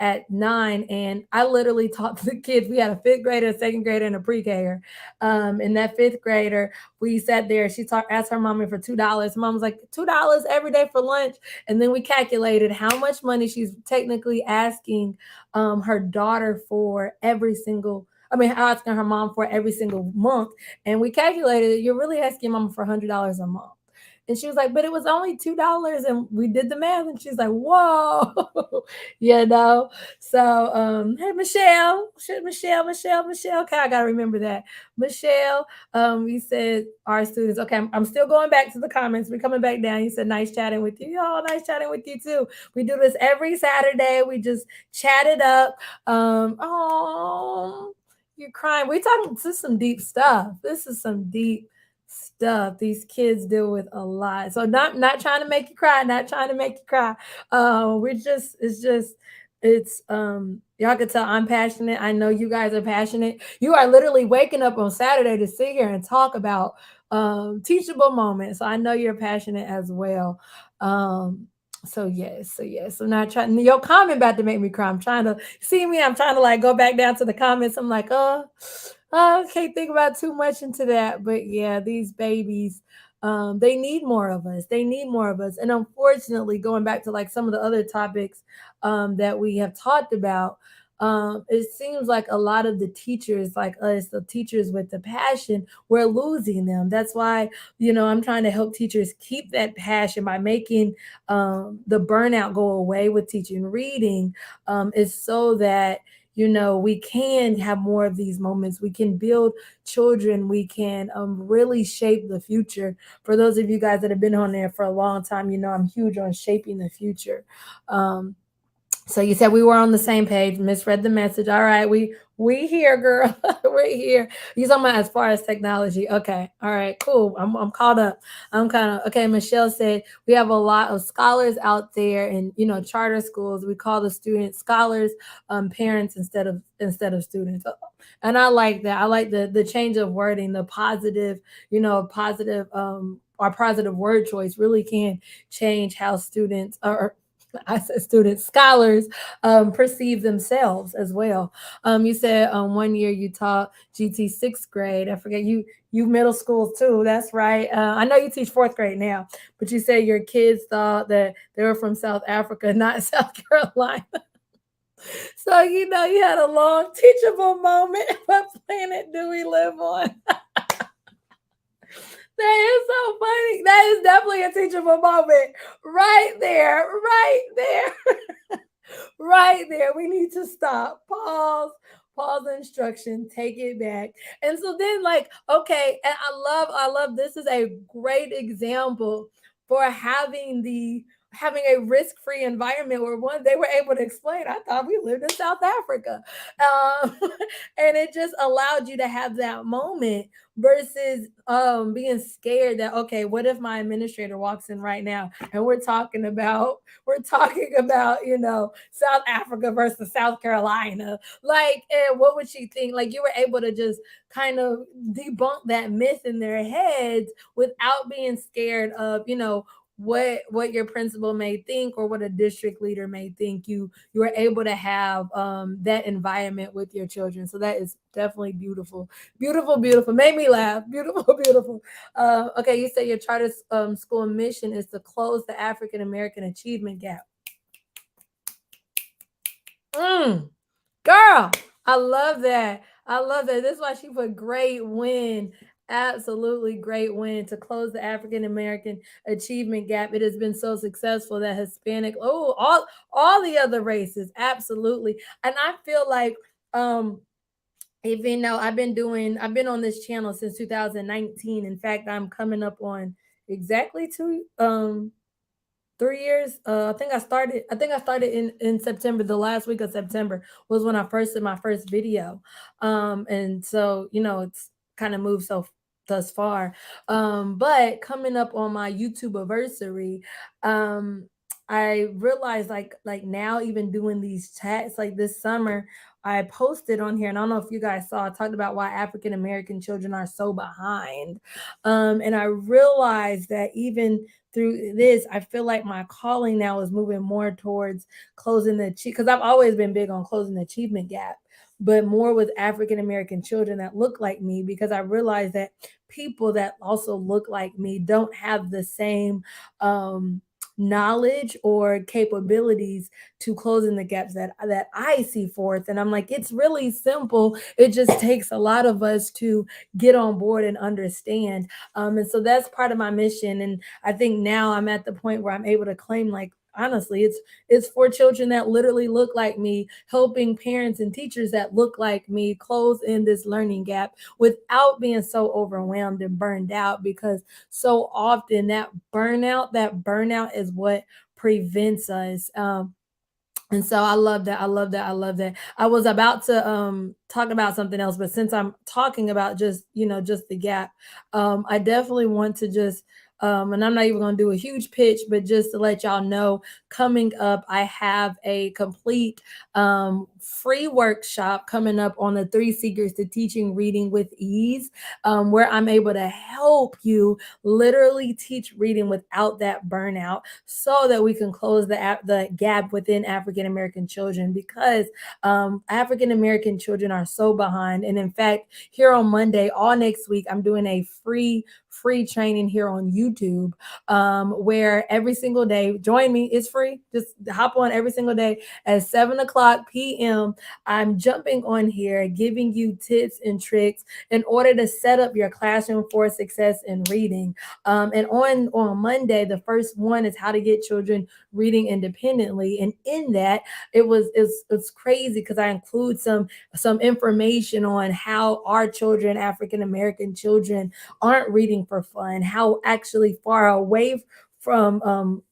at 9, and I literally taught the kids. We had a fifth grader, a second grader, and a pre-K. And that fifth grader, we sat there. She asked her mommy for $2. Mom was like, $2 every day for lunch. And then we calculated how much money she's technically asking her daughter for every single. I mean, asking her mom for every single month, and we calculated it. You're really asking mom for $100 a month. And she was like, but it was only $2. And we did the math, and she's like, whoa, you know. So, hey, Michelle. Okay, I gotta remember that. Michelle, we said our students. Okay, I'm still going back to the comments. We're coming back down. You said nice chatting with you. Oh, nice chatting with you too. We do this every Saturday. We just chat it up. Oh, you're crying. We're talking to some deep stuff. This is some deep stuff. These kids deal with a lot. So not trying to make you cry, not trying to make you cry. We're just it's y'all can tell I'm passionate. I know you guys are passionate. You are literally waking up on Saturday to sit here and talk about teachable moments. So I know you're passionate as well. Um so yes, I'm not trying. Your comment about to make me cry. I'm trying to see me. I'm trying to like go back down to the comments. I'm like, I can't think about too much into that. But yeah, these babies, they need more of us. They need more of us. And unfortunately, going back to like some of the other topics that we have talked about, it seems like a lot of the teachers, like us, the teachers with the passion, we're losing them. That's why, I'm trying to help teachers keep that passion by making the burnout go away with teaching reading, is so that we can have more of these moments. We can build children. We can really shape the future. For those of you guys that have been on there for a long time, I'm huge on shaping the future. um, so you said we were on the same page. Misread the message. All right, we here, girl. We're here. You talking about as far as technology? Okay. All right. Cool. I'm caught up. I'm kind of okay. Michelle said we have a lot of scholars out there, and charter schools. We call the students scholars, parents instead of students. And I like that. I like the change of wording, the positive. Positive. Our positive word choice really can change how students are. I said students, scholars perceive themselves as well. You said 1 year you taught GT sixth grade. I forget you middle school too. That's right. I know you teach fourth grade now, but you said your kids thought that they were from South Africa, not South Carolina. So you had a long teachable moment. What planet do we live on? That is so funny. That is definitely a teachable moment. Right there. Right there. Right there. We need to stop. Pause the instruction, take it back. And so then, like, okay, and I love this is a great example for having a risk-free environment where one they were able to explain. I thought we lived in South Africa. Um, and it just allowed you to have that moment versus being scared that, okay, what if my administrator walks in right now and we're talking about South Africa versus South Carolina, like, and what would she think? Like, you were able to just kind of debunk that myth in their heads without being scared of what your principal may think or what a district leader may think. You were able to have that environment with your children. So that is definitely beautiful. Beautiful, beautiful. Made me laugh. Beautiful, beautiful. Okay, you say your charter school mission is to close the African American achievement gap. Mm, girl, I love that. I love that. This is why she put great win. Absolutely great win to close the African American achievement gap. It has been so successful that Hispanic, all the other races, absolutely. And I feel like even though I've been on this channel since 2019. In fact, I'm coming up on exactly 3 years. I think I started in September. The last week of September was when I first did my first video. And so, it's kind of moved so thus far. But coming up on my YouTube anniversary, um, I realized like now, even doing these chats like this summer, I posted on here, and I don't know if you guys saw, I talked about why African American children are so behind. And I realized that even through this, I feel like my calling now is moving more towards closing the because I've always been big on closing the achievement gap, but more with African American children that look like me, because I realize that people that also look like me don't have the same knowledge or capabilities to closing the gaps that I see forth. And I'm like, it's really simple. It just takes a lot of us to get on board and understand. And so that's part of my mission. And I think now I'm at the point where I'm able to claim, like, honestly, it's for children that literally look like me, helping parents and teachers that look like me close in this learning gap without being so overwhelmed and burned out, because so often that burnout is what prevents us. And so I love that. I love that. I love that. I was about to talk about something else, but since I'm talking about just the gap, I definitely want to just and I'm not even going to do a huge pitch, but just to let y'all know, coming up, I have a complete free workshop coming up on the 3 secrets to teaching reading with ease, where I'm able to help you literally teach reading without that burnout, so that we can close the gap within African American children, because African American children are so behind. And in fact, here on Monday, all next week, I'm doing a free training here on YouTube, where every single day, join me, it's free. Just hop on every single day at 7 o'clock p.m. I'm jumping on here, giving you tips and tricks in order to set up your classroom for success in reading. And on Monday, the first one is how to get children reading independently. And in that, it's crazy because I include some information on how our children, African American children, aren't reading for fun, how actually far away from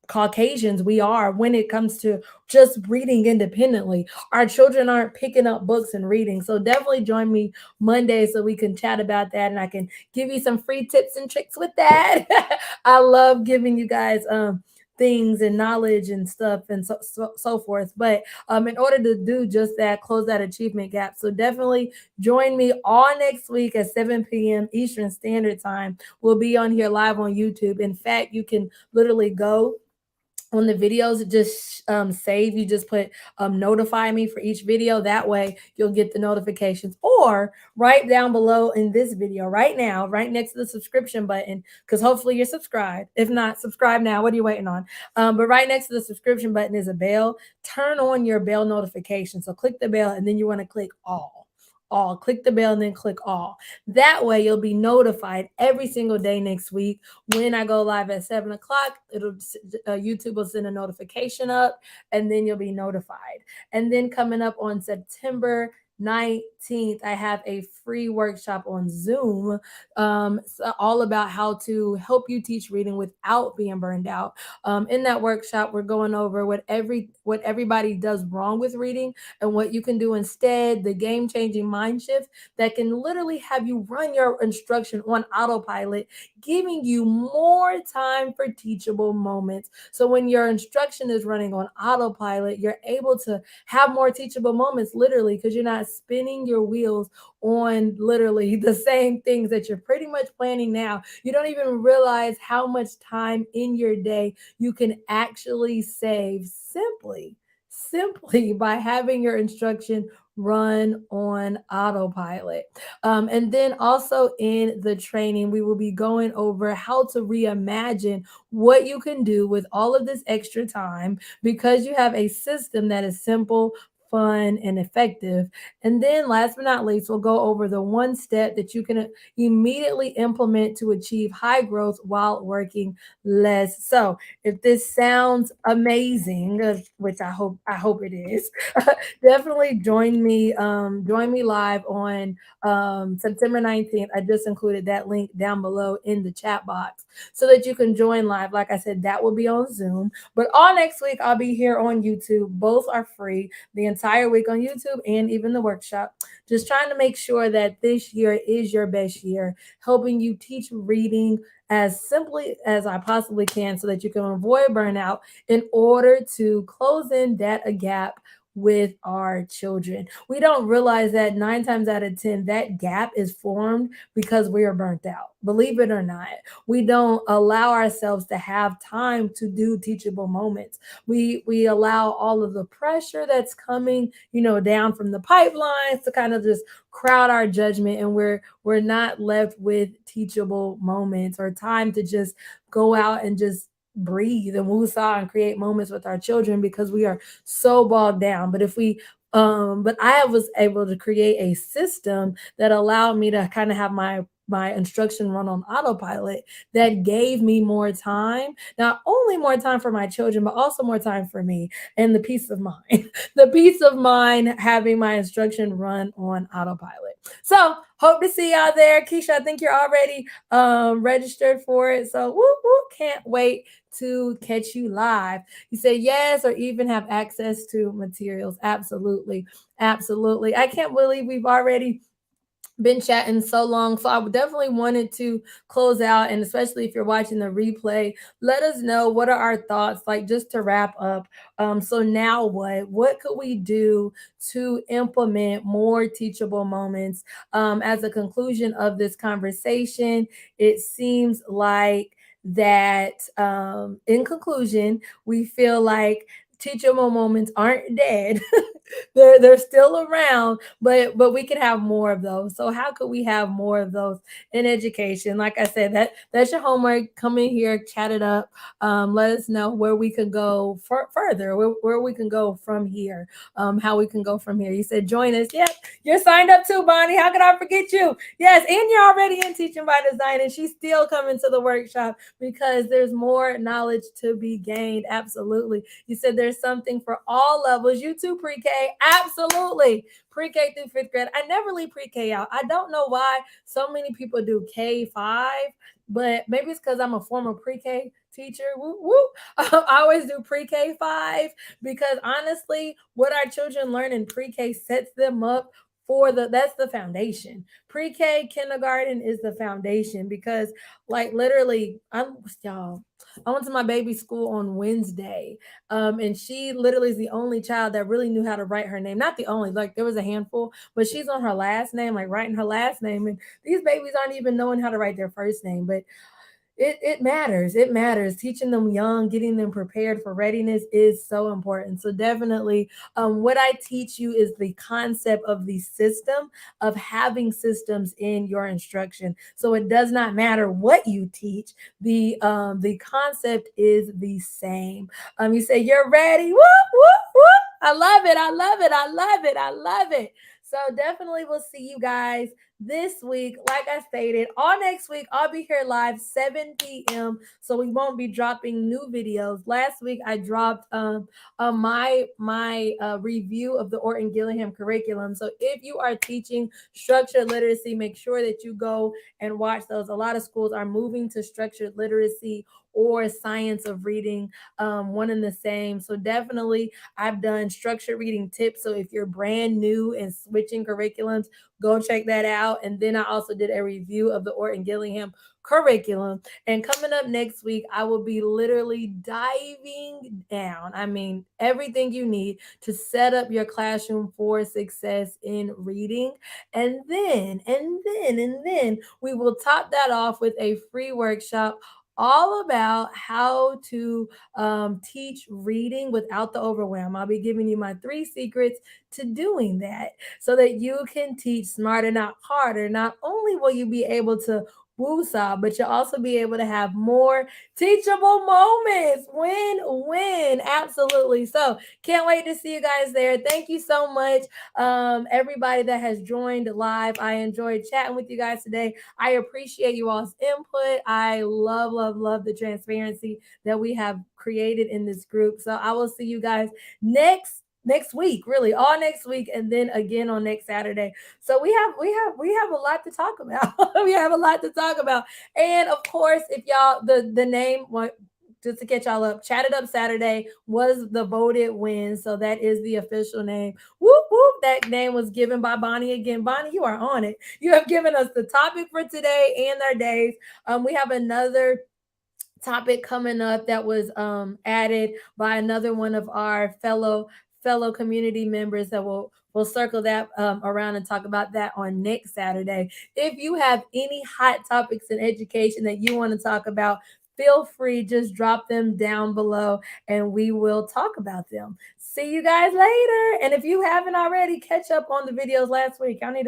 Caucasians we are when it comes to just reading independently. Our children aren't picking up books and reading. So definitely join me Monday so we can chat about that, and I can give you some free tips and tricks with that. I love giving you guys things and knowledge and stuff and so forth. But in order to do just that, close that achievement gap. So definitely join me all next week at 7 p.m. Eastern Standard Time. We'll be on here live on YouTube. In fact, you can literally go on the videos, just save, you just put notify me for each video. That way you'll get the notifications, or right down below in this video right now, right next to the subscription button, because hopefully you're subscribed. If not, subscribe now. What are you waiting on? But right next to the subscription button is a bell. Turn on your bell notification. So click the bell, and then you want to click all click the bell and then click all. That way you'll be notified every single day next week when I go live at 7 o'clock. YouTube will send a notification up, and then you'll be notified. And then coming up on September 19th, I have a free workshop on Zoom, all about how to help you teach reading without being burned out. In that workshop, we're going over what everybody does wrong with reading and what you can do instead, the game-changing mind shift that can literally have you run your instruction on autopilot, giving you more time for teachable moments. So when your instruction is running on autopilot, you're able to have more teachable moments, literally, because you're not spinning your wheels on literally the same things that you're pretty much planning now. You don't even realize how much time in your day you can actually save simply by having your instruction run on autopilot. And then also in the training, we will be going over how to reimagine what you can do with all of this extra time, because you have a system that is simple, fun, and effective. And then, last but not least, we'll go over the one step that you can immediately implement to achieve high growth while working less. So, if this sounds amazing, which I hope it is, definitely join me live on September 19th. I just included that link down below in the chat box so that you can join live. Like I said, that will be on Zoom. But all next week, I'll be here on YouTube. Both are free the entire week on YouTube and even the workshop. Just trying to make sure that this year is your best year, helping you teach reading as simply as I possibly can so that you can avoid burnout in order to close in that a gap with our children. We don't realize that 9 times out of 10, that gap is formed because we are burnt out. Believe it or not, we don't allow ourselves to have time to do teachable moments. We allow all of the pressure that's coming, down from the pipelines to kind of just crowd our judgment, and we're not left with teachable moments or time to just go out and just breathe and woosah and create moments with our children because we are so bogged down. But I was able to create a system that allowed me to kind of have my instruction run on autopilot that gave me more time, not only more time for my children but also more time for me and the peace of mind the peace of mind having my instruction run on autopilot. So hope to see y'all there. Keisha, I think you're already registered for it, so woo, woo, can't wait to catch you live. You say yes, or even have access to materials. Absolutely. Absolutely. I can't believe we've already been chatting so long. So I would definitely wanted to close out, and especially if you're watching the replay, let us know what are our thoughts, like just to wrap up. So now what? What could we do to implement more teachable moments? As a conclusion of this conversation, it seems like that in conclusion, we feel like teachable moments aren't dead. They're still around, but we can have more of those. So how could we have more of those in education? Like I said, that's your homework. Come in here, chat it up. Let us know where we can go further, where we can go from here. How we can go from here. You said join us. Yep, you're signed up too, Bonnie. How could I forget you? Yes, and you're already in Teaching by Design, and she's still coming to the workshop because there's more knowledge to be gained. Absolutely. You said there's something for all levels. You too, pre-K. Absolutely. Pre-K through fifth grade. I never leave pre-K out. I don't know why so many people do K5, but maybe it's because I'm a former pre-K teacher. Woo, woo. I always do pre-K 5 because honestly, what our children learn in pre-K sets them up for that's the foundation. Pre-K kindergarten is the foundation because like literally I went to my baby's school on Wednesday, and she literally is the only child that really knew how to write her name. Not the only, like there was a handful, but she's on her last name, like writing her last name. And these babies aren't even knowing how to write their first name. But it matters. It matters. Teaching them young, getting them prepared for readiness is so important. So definitely, what I teach you is the concept of the system of having systems in your instruction. So it does not matter what you teach. The concept is the same. You say you're ready. Whoop whoop whoop. I love it. I love it. I love it. I love it. So definitely, we'll see you guys this week. Like I stated, all next week I'll be here live 7 p.m. So we won't be dropping new videos. Last week I dropped my review of the Orton Gillingham curriculum. So if you are teaching structured literacy, make sure that you go and watch those. A lot of schools are moving to structured literacy or science of reading, one and the same. So definitely, I've done structured reading tips. So if you're brand new and switching curriculums, go check that out. And then I also did a review of the Orton Gillingham curriculum. And coming up next week, I will be literally diving down. I mean, everything you need to set up your classroom for success in reading. And then we will top that off with a free workshop all about how to teach reading without the overwhelm. I'll be giving you my 3 secrets to doing that so that you can teach smarter, not harder. Not only will you be able to woosah, but you'll also be able to have more teachable moments. Win, win. Absolutely. So can't wait to see you guys there. Thank you so much, everybody that has joined live. I enjoyed chatting with you guys today. I appreciate you all's input. I love, love, love the transparency that we have created in this group. So I will see you guys next week, really all next week, and then again on next Saturday. So we have a lot to talk about. We have a lot to talk about. And of course, if y'all the name what just to catch y'all up, Chatted Up Saturday was the voted win. So that is the official name. Whoop whoop. That name was given by Bonnie again. Bonnie, you are on it. You have given us the topic for today and our days. We have another topic coming up that was added by another one of our fellow community members that will circle that around and talk about that on next Saturday. If you have any hot topics in education that you want to talk about, feel free, just drop them down below and we will talk about them. See you guys later. And if you haven't already, catch up on the videos last week. Y'all need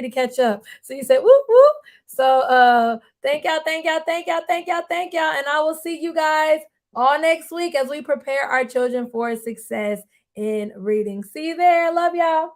to catch up. So you say whoop whoop. So thank y'all, thank y'all, thank y'all, thank y'all, thank y'all. And I will see you guys all next week as we prepare our children for success in reading. See you there. Love y'all.